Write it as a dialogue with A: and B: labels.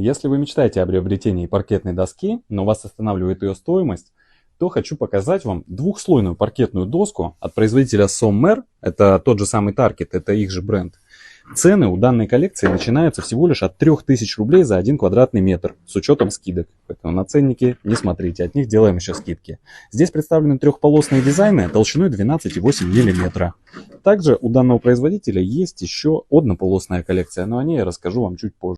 A: Если вы мечтаете о приобретении паркетной доски, но вас останавливает ее стоимость, то хочу показать вам двухслойную паркетную доску от производителя Sommer. Это тот же самый Target, это их же бренд. Цены у данной коллекции начинаются всего лишь от 3000 рублей за 1 квадратный метр, с учетом скидок. Поэтому на ценники не смотрите, от них делаем еще скидки. Здесь представлены трехполосные дизайны толщиной 12,8 мм. Также у данного производителя есть еще однополосная коллекция, но о ней я расскажу вам чуть позже.